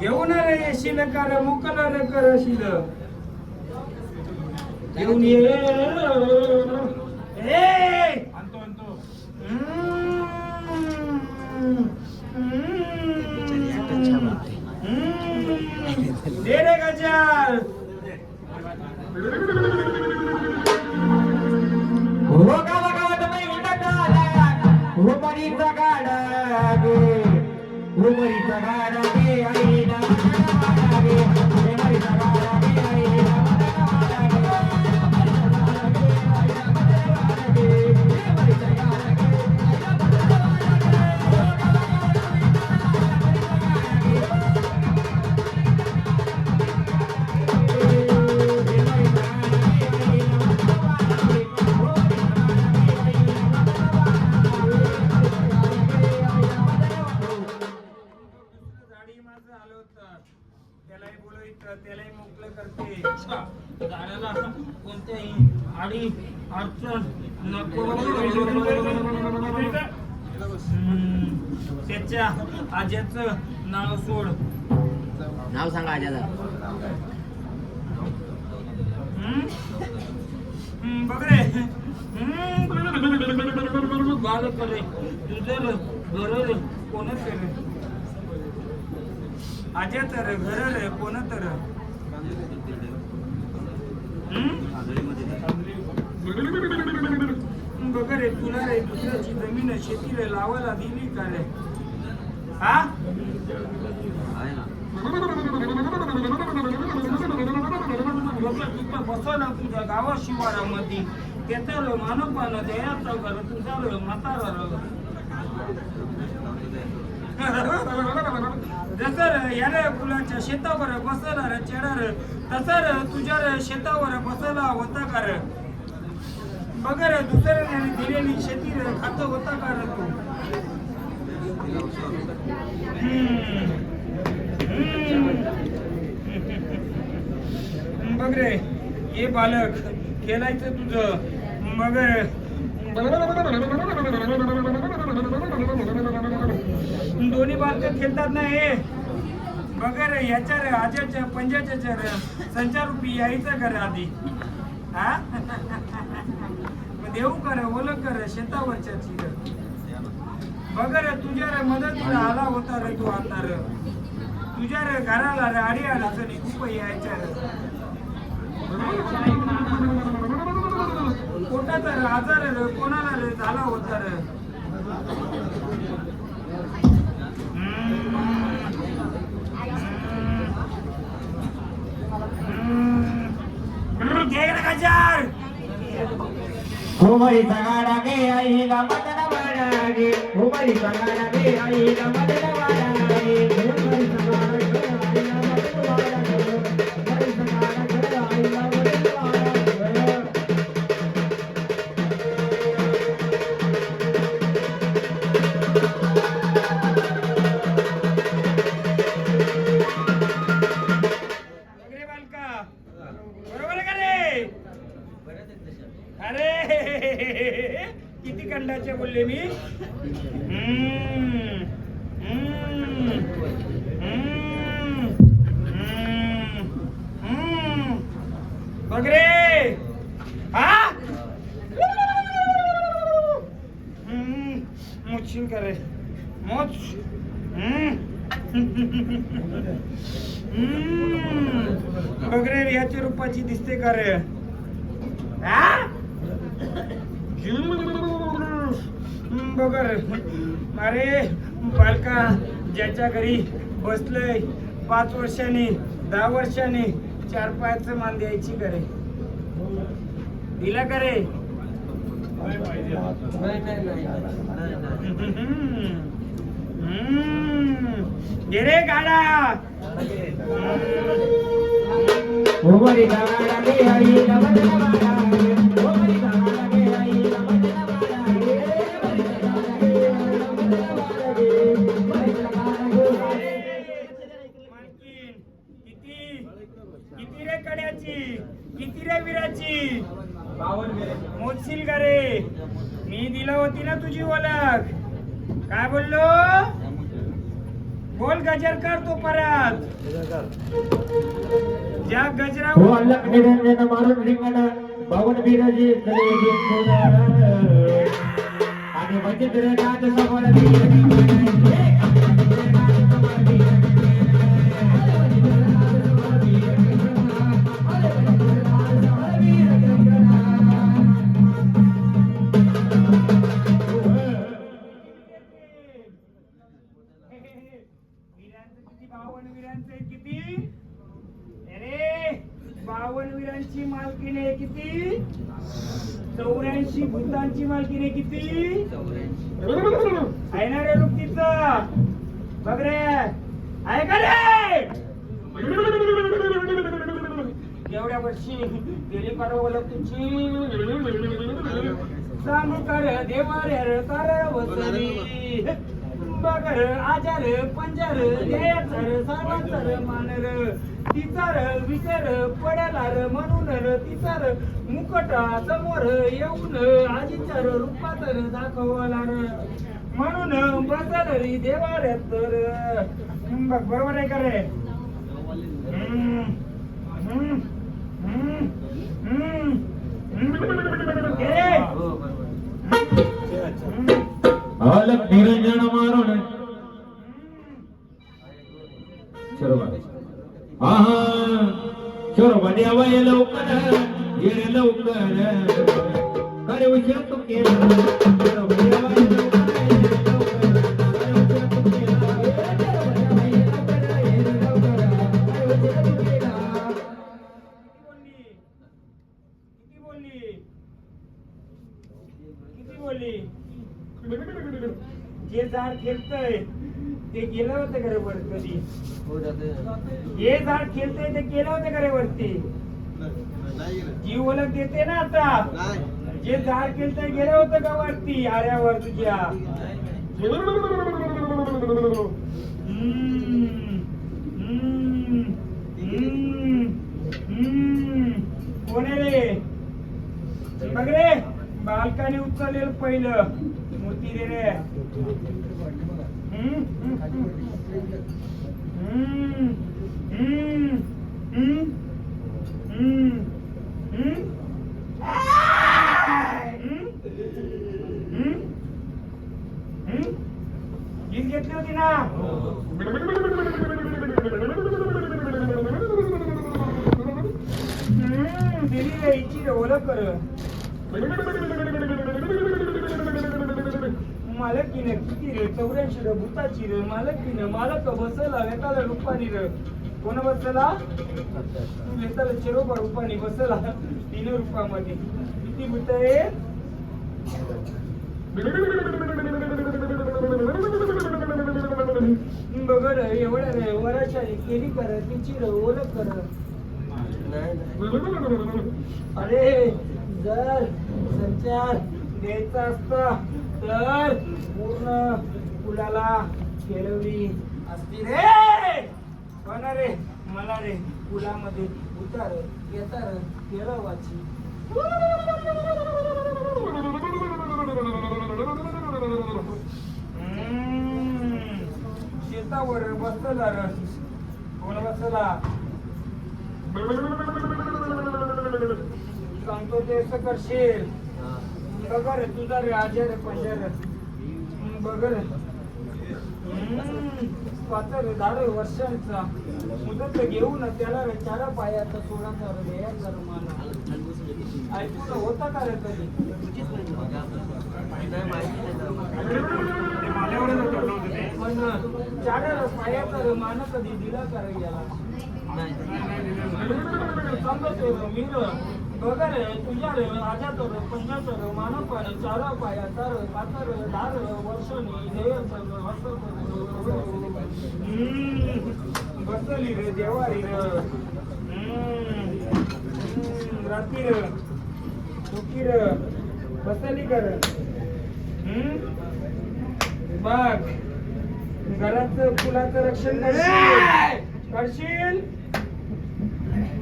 घेऊन रे येशील का रे मुकल रे करशील घेऊन ये आणतो दे रे गजल हो गावागावात मैदान आला हो परीचा गाडा गे हो परीचा गाडा गे आई ना गे हे परीचा गाडा गे आई ना त्यालाही बोलवित त्यालाही मोकळं करते झाडाला कोणत्याही आडी अडचण नको त्याच्या आज्याचं नाव सोड नाव सांगा आज्याचं बघ रे बाल करे तुझं घर रे कोण रे आज्या तर घर रे कोण तर बघ रे तुला रे दुसऱ्याची जमीन शेती रे लावायला दिली का रे हा डोक्यात तुझं बसवलं तुझ्या गावा शिवारामध्ये त्याचं मानपानं द्यायचं घर तुझं म्हातारा जसं यार फुलाच्या शेतावर बसणार चेडार तसं तुझ्या शेतावर बसला होता कर बगर दुसऱ्याने दिलेली शेती खात होता कर तू बघ रे हे बालक खेळायचं तुझं मग दोन्ही बालक खेळतात ना हे बघ रे याच्या रे आजाच्या पंजाच्या रे संचारूपी यायचं कर आधी हा देऊ कर ओळख कर शेतावरच्या चिर बघ रे तुझ्या रे मदतीला आला होता रे तू आता रे तुझ्या रे घराला रे आडी अडचणी खूप यायच्या रे पोटाचा रे आजार रे कोणाला रे झाला होता रे गजार उमरीचा गाडा गे आईला मदन वाडा गे उमरीचा गाडा गे आईला मदन वाडा गे उमरीचा गाडा गे आईला मदन वाडा गे उमरीचा गाडा गे आईला मदन वाडा गे बालका बरोबर का रे अरे किती खंडाचे बोलले मी बघ रे हा मुच्छिल करे मोच बघ रे याच्या रूपाची दिसते का रे बगर अरे बालका ज्याच्या घरी बसलंय 5 वर्षांनी 10 वर्षांनी 4 पायाचं मान द्यायची करे दिला करे घे रे गाडा उमरीचा गाडा गे आईला मदन वाडा गे उमरीचा गाडा गे आईला मदन वाडा गे उमरीचा गाडा गे आईला मदन वाडा गे उमरीचा गाडा गे मालकीन किती रे कड्याची किती रे विराची मोजशील का रे मी दिला होती ना तुझी ओळख काय बोललो बोल गजर कर तो परत ज्या गजरा हो अलग निरंजन मारून रिंगण बावन बिराजी करे जिंकून आणि वचित नाथ समोर किती अरे 52 वीरांची मालकीने किती 84 भूतांची मालकीने किती आहे ना रे रुक्तीचा बघ रे आहे का रे एवढ्या वर्षी गेली करा ओळख तुझी सांगू कर देवा रे कर वसरी बगर आजार पंजर द्यायचर सावाचर मानर तिचार विसर पडलार म्हणून तिचार मुकटा समोर येऊन आजीचर रूपातर दाखवलार म्हणून बसर री देवार तर बघ बरोबर आहे का रे अलग निरंजन मारून शोरबा देवाय लवकर ये लवकर करे उशीर तू केला शोरबा देवाय बोलली जे झाड खेळतय ते गेलं होतं का रे वर कधी हो जाते हे झाड खेळतय ते गेलं होतं का रे वरती जी ओळख देते ना आता जे झाड खेळतय गेलं होतं का वरती आऱ्यावर तुझ्या कोण आहे रे बघ रे बालकाने उचललेलं पहिलं मोती रे रे गीत घेतली होती ना दिली रे हिची रे ओळख कर मालकीने किती रे 84 रे भूताची रे मालकीने मालक बसला वेताला रुपानी रे कोण बसला वेताला चिरोबा रुपानी बसला 3 रुपयामध्ये किती भूत आहे बघ रे एवढ्या रे वराच्या केली कर तिची रे ओळख कर अरे जर संचार द्यायचा असता तर पूर्ण फुलाला खेळवली असती रे पण रे मला रे फुलामध्ये उतार येतार केळवाची शेतावर बसला र कोण बसला सांगतो ते असं करशील बघ रे तुझा रे आजार पंजर बघ रे 10 वर्षांचा मुदत घेऊन त्याला रे 4 पायाचा 16चा द्यायचा मला ऐकून होता का रे कधी पण 4 पायाचा मान कधी दिला का रे याला सांगतो मी बघ रे तुझ्या रे आजात पंजाचं मानपान 4 पायाचा 10 वर्षांनी बसली रे देवारी रे रात्री रे चुकी रे बसली कर बघ घराचं फुलाचं रक्षण करशील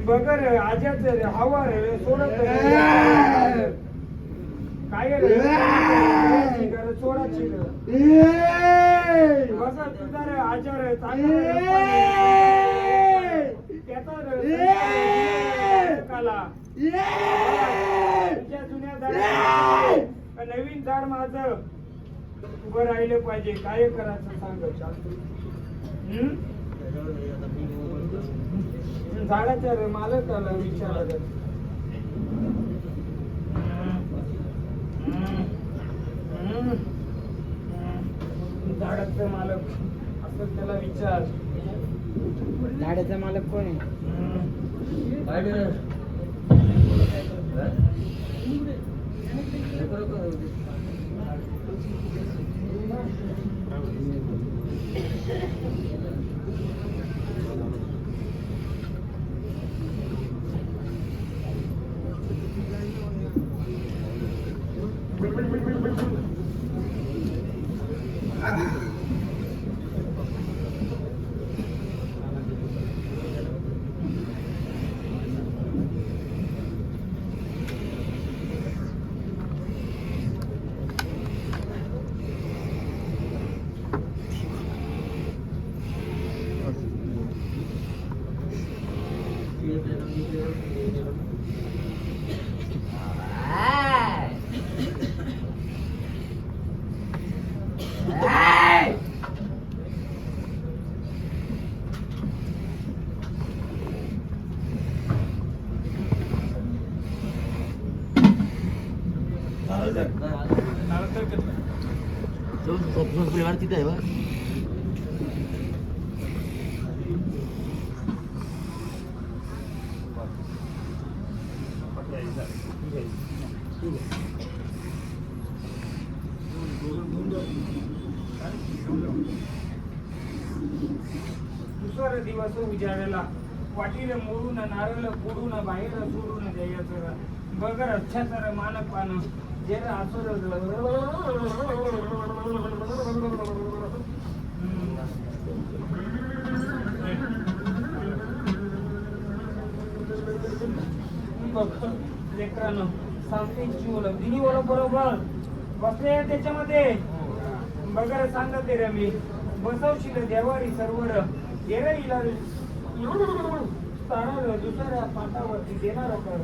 बघ रे आजाच रे हवा रे सोडत काय रे सोडाची बस तुझा रे आजार त्याचा तुझ्या जुन्या झाड नवीन झाड माझं उभं राहिलं पाहिजे काय करायचं सांग झाडाच्या रे मालकाला विचारलं झाडाचा मालक असं त्याला विचार झाडाचा मालक कोण आहे तिथे आहे बा शंभर दिवस उजाडला वाटीर मोडून नारळ फोडून बाहेर सोडून द्यायचं बगर अच्छातर मान पान जे असर लेकरांनो सांगते जीवन दिनी बोला बरोबर बसले त्याच्यामध्ये बगर सांगते रे मी बसवशील देवारी सर्वर येर इला तारा दुसऱ्या पाटावरती देणार कर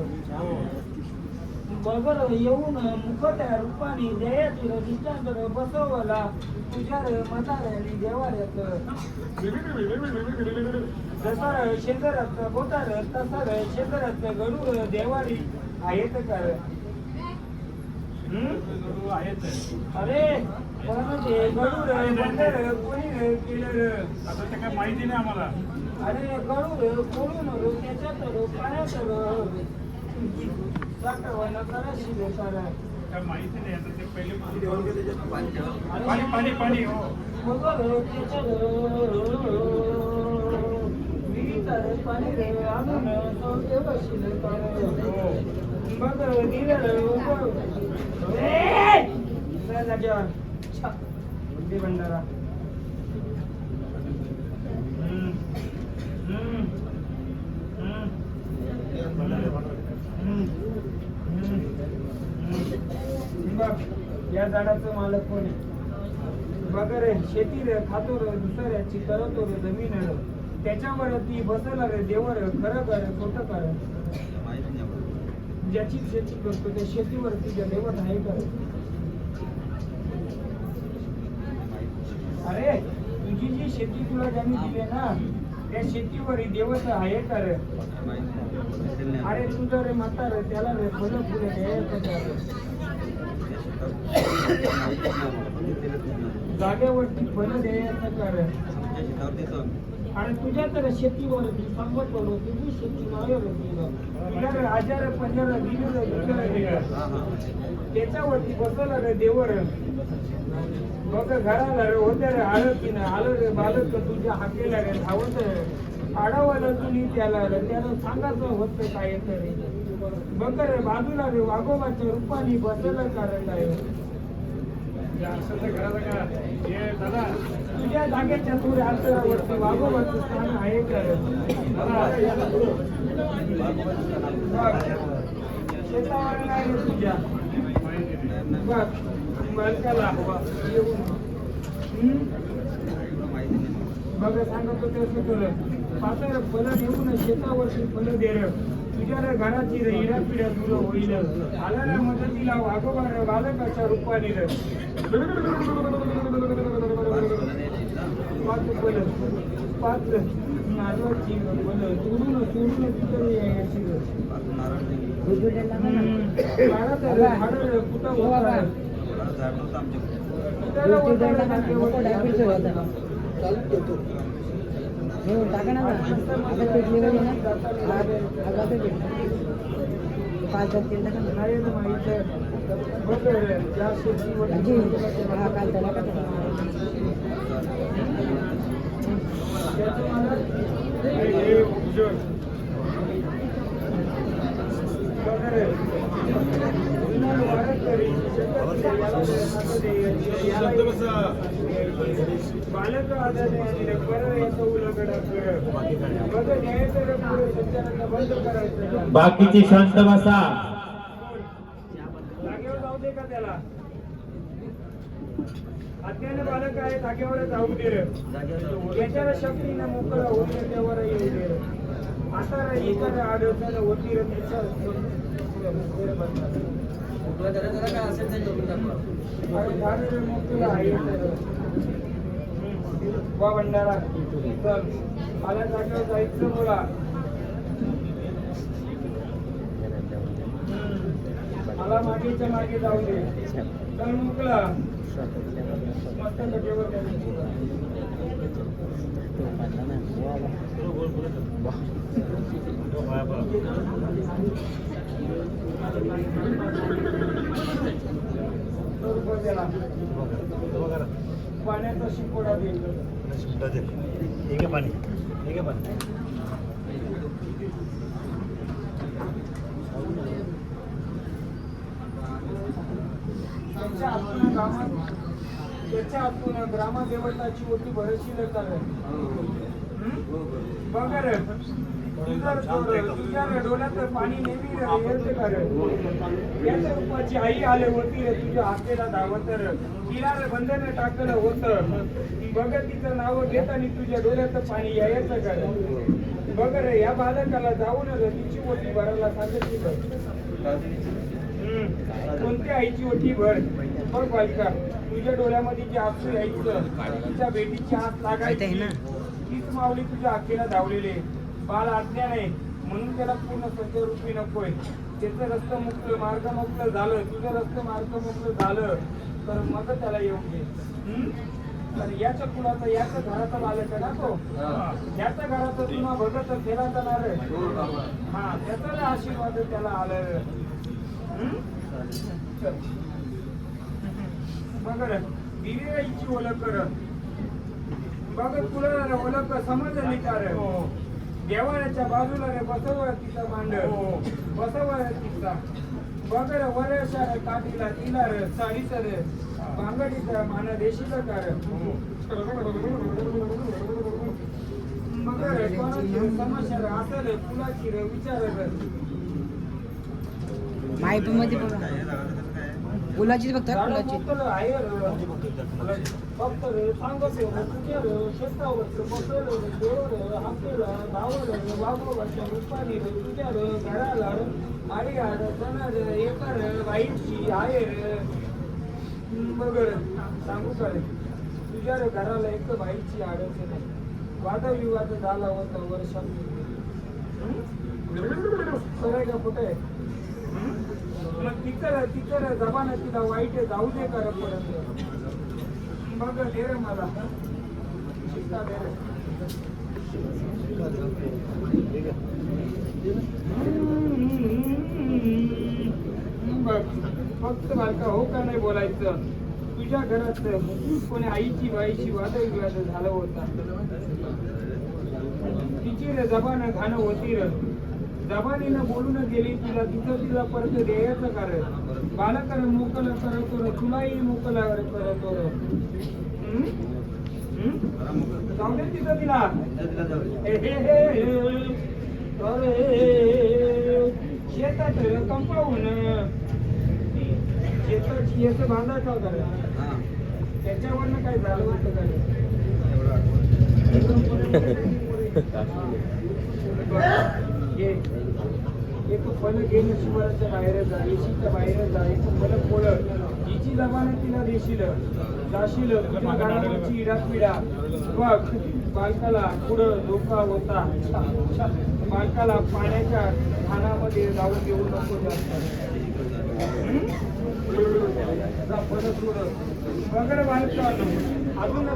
बगर येऊन मुखट्या रूपाने द्यायची दिष्टांतर बसवला तुझ्या मताऱ्याने देवाऱ्यात जसं शेजारात बोटार तसं शेजारात गडूळ देवारी आहेत कर अरे पण ते गडूळ बंदर कोणी केलं आता ते काय माहिती नाही आम्हाला. अरे गडूळ कोणून त्याच्यात पाण्यात साठवण करायची बेकार काय माहिती नाही आता ते पहिले आणि पाणी पाणी पाणी हो. मगर त्याच्यात विहिरीत पाणी आणून सोडते बसशील मग दिलं भंडारा या झाडाचं मालक कोण आहे बगर शेती रे खातो रे दुसऱ्याची करतो रे जमीन रे त्याच्यावर ती बसला रे देवर खरं कर खोटं कर ज्याची शेती करतो त्या शेतीवर तुझ्या देवत आहे कर अरे तुझी जी शेती तुला ज्यांनी दिली ना त्या शेतीवर देवत आहे कर अरे तुझं रे म्हातार त्याला रे फुलं फुले द्यायचं जागेवरती फळं द्यायचं कर आणि तुझ्या तर शेतीवर संपत पडो तुझी शेती नाही आजार पंजार त्याच्यावरती बसवला रे देवर बघ घराला रे होत्या रे आळत ना आलं रे बालक तुझ्या हाकेला रे धावत आडावाला तुम्ही त्याला सांगायचं होतं काय रे बघ रे बाजूला रे वाघोबाच्या रूपाने बसलं कारण आहे तुझ्या जागेच्या तुझ्या अंतरावरती वाघोबाचं स्थान आहे कर शेतावर नाही तुझ्या बघ मालकाला येऊन बघ सांगत होते तुला पातर फलं देऊन शेतावरती फलं दे र तुझ्या घराची रे हिरा पिढ्या तुला होईल आला मदतीला वाघोबा रे बालकाच्या रूपाने रे पाच फलं पाच नारळाची फलं सोडून तिथं यायची टाका ना आता पेटली पाहिजे ना आगाचं पेट 5-10 टाका आजी हा काल त्याला का बाकीची शांत बसा. जागेवर जाऊ दे का त्याला अज्ञान बालक आहे जागेवर जाऊ दे याच्यावर शक्तीने मोकळा होईल त्यावर येऊ दे आता इतर आढळताना होती त्याच्या भंडारा चल आल्या जागेवर जायचं बोला मला मागेच्या मागे जाऊ दे चल मोकळा मस्त कटेवर पाण्याचा शिंपडा दे. सुट्टा दे. हे घे पाणी. हे घे पाणी. त्याच्या हातून ग्रामदेवताची ओटी भरशील कर. बघ रे तुझ्या डोळ्यात पाणी नेहमी येते कर. याच्या रूपाची आई आले होती रे तुझ्या हाकेला धावत तर तिला रे बंधन टाकलं होतं. बघ तिचं नाव घेत आणि तुझ्या डोळ्यात पाणी यायचं कर. बघ रे या बालकाला जाऊन तिची ओटी भरायला सांगितली. कोणत्या आईची ओटी भर. बघ बालिका तुझ्या डोळ्यामध्ये जे अश्रू यायचं तिच्या भेटीची हात लागायची तीच माऊली तुझ्या हाकेला धावलेले. बाल आज्ञा नाही म्हणून त्याला पूर्ण सत्यरूपी नकोय. त्याचं रस्त मुक्त मार्गमुक्त झालं तुझं रस्त मार्गमुक्त झालं तर मग त्याला येऊन घे. तर याच्या कुलाचा याच्या घराचा बालक आहे ना तो. याच्या घराचा तुला भगत त्याला जाणार हा त्याचा आशीर्वाद त्याला आलं. बघ गिरीराईची ओळख कर. बघ तुला ओळख समजली कार. देवाळ्याच्या बाजूला रे बसवतीचा मांड बसवतीचा. बघ वरशार काठीला तिला रे साडीचा रे बांगडीचा मान देशील कार. बघ रे कोणाची समस्या रे असेल फुलाची रे विचार कर. माहितीमध्ये बघा फुलाचीच बघतात फुलाची. फक्त सांगत शेतावर बसवलं देवर आपल्याला धावलं वाघोबाच्या रूपाने तुझ्या घराला आई आड जनार एकर बाईची आहे. बघ सांगू का तुझ्या घराला एक बाईची आडच नाही. वादविवाद झाला होता वर्षात खरंय का कुठे. मग तिथं जबाना तिला वाईट जाऊ दे कर परत. मग दे रे मला शिक्का दे रे. बघ फक्त बालका हो का नाही बोलायचं. तुझ्या घरात कोणी आईची बाईची वादविवाद झाला होता. तिची रे जबान घाण होती रे. जबानीनं बोलून गेली तिला तिथं तिला परत द्यायचं कारण. बालकर मोकल करतो रे तुलाही मोकला करतो रे. जाऊ दे तिथं तिला. शेतात कंपाऊन शेताची याचं बांधायचं होतं रे. त्याच्यावरनं काय झालं होतं का एक फल घेणं शिवाराच्या बाहेर जा देशीच्या बाहेर जा. एक फल पोळ जिची जबान तिला देशील जाशील तुझ्या गाण्याची इडापिडा. बघ बालकाला पुढं धोका होता. बालकाला पाण्याच्या खानामध्ये जाऊन देऊ नको जास्त. परत पुढं बघ बालका अजून